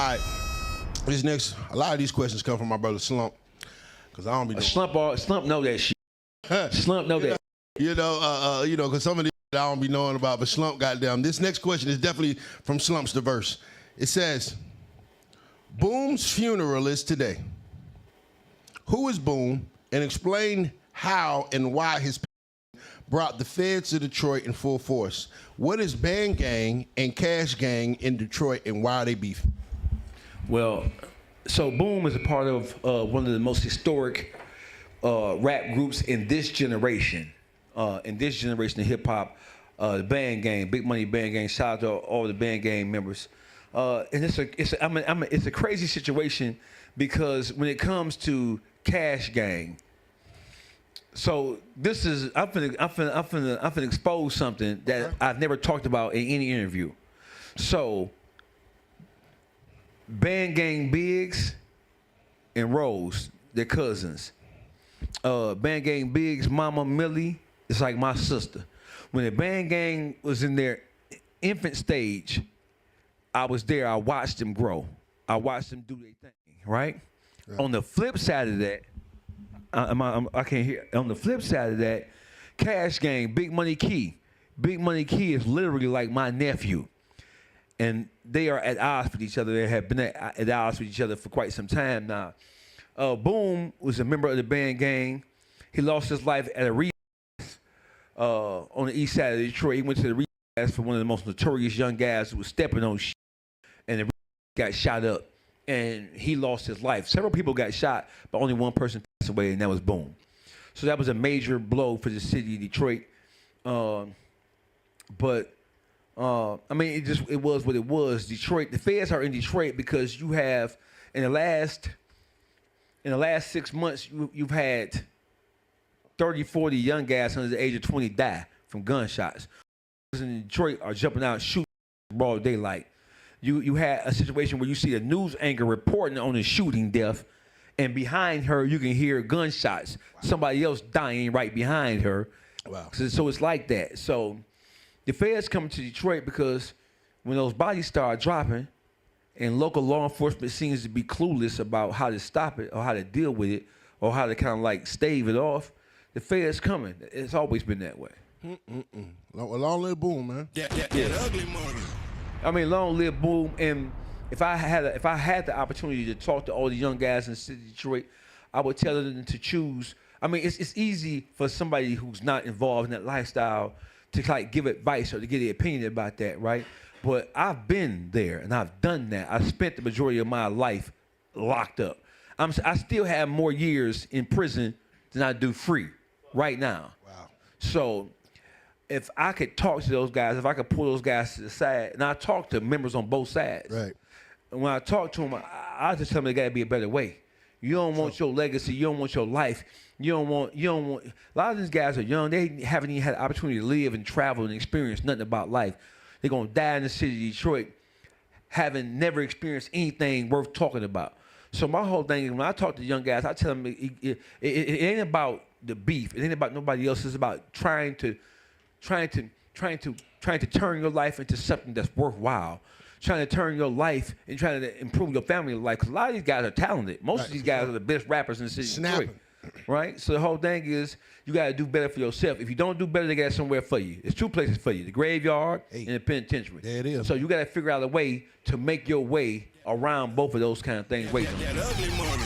right. A lot of these questions come from my brother Slump, because I don't be. Slump know that shit. Slump know that. Because some of these I don't be knowing about, but Slump goddamn. This next question is definitely from Slump's the verse. It says, Boom's funeral is today. Who is Boom? And explain how and why his brought the feds to Detroit in full force. What is Bandgang and Cashgang in Detroit, and why are they beefing? Well, so Boom is a part of one of the most historic rap groups in this generation. In this generation of hip hop, the Bandgang, Big Money Bandgang. Shout out to all the Bandgang members. And it's a crazy situation, because when it comes to Cashgang, so this is I'm finna expose something that I've never talked about in any interview. So Bandgang Biggs and Rose, they're cousins. Bandgang Biggs' mama Millie is like my sister. When the Bandgang was in their infant stage, I was there. I watched them grow. I watched them do their thing, right? Yeah. On the flip side of that, I can't hear. On the flip side of that, Cashgang, Big Money Key. Big Money Key is literally like my nephew. And they are at odds with each other. They have been at odds with each other for quite some time now. Boom was a member of the Bandgang. He lost his life at a rehab on the east side of Detroit. He went to the rehab for one of the most notorious young guys who was stepping on shit, and the got shot up, and he lost his life. Several people got shot, but only one person passed away, and that was Boom. So that was a major blow for the city of Detroit. I mean, it was what it was. Detroit, the feds are in Detroit because you have, in the last 6 months, you've had 30, 40 young guys under the age of 20 die from gunshots. In Detroit are jumping out shooting broad daylight. You had a situation where you see a news anchor reporting on a shooting death, and behind her you can hear gunshots. Wow. Somebody else dying right behind her. Wow. So it's like that. So the feds come to Detroit because when those bodies start dropping and local law enforcement seems to be clueless about how to stop it or how to deal with it or how to kind of like stave it off, the feds coming. It's always been that way. Long live Boom, man. That ugly money. I mean, long live Boom. And if I had the opportunity to talk to all the young guys in the city of Detroit, I would tell them to choose. I mean, it's easy for somebody who's not involved in that lifestyle to like give advice or to get an opinion about that, right? But I've been there and I've done that. I spent the majority of my life locked up. I still have more years in prison than I do free right now. Wow. So if I could talk to those guys, if I could pull those guys to the side, and I talk to members on both sides. Right. And when I talk to them, I just tell them there got to be a better way. You don't want your legacy. You don't want your life. You don't want. A lot of these guys are young. They haven't even had the opportunity to live and travel and experience nothing about life. They're gonna die in the city of Detroit, having never experienced anything worth talking about. So my whole thing is, when I talk to young guys, I tell them it ain't about the beef. It ain't about nobody else. It's about trying to turn your life into something that's worthwhile. Trying to turn your life and trying to improve your family life. Because a lot of these guys are talented. Most of these guys are the best rappers in the city of Detroit. Right? So the whole thing is, you got to do better for yourself. If you don't do better, they got somewhere for you. There's two places for you: the graveyard and the penitentiary. There it is. So you got to figure out a way to make your way around both of those kind of things. That ugly money.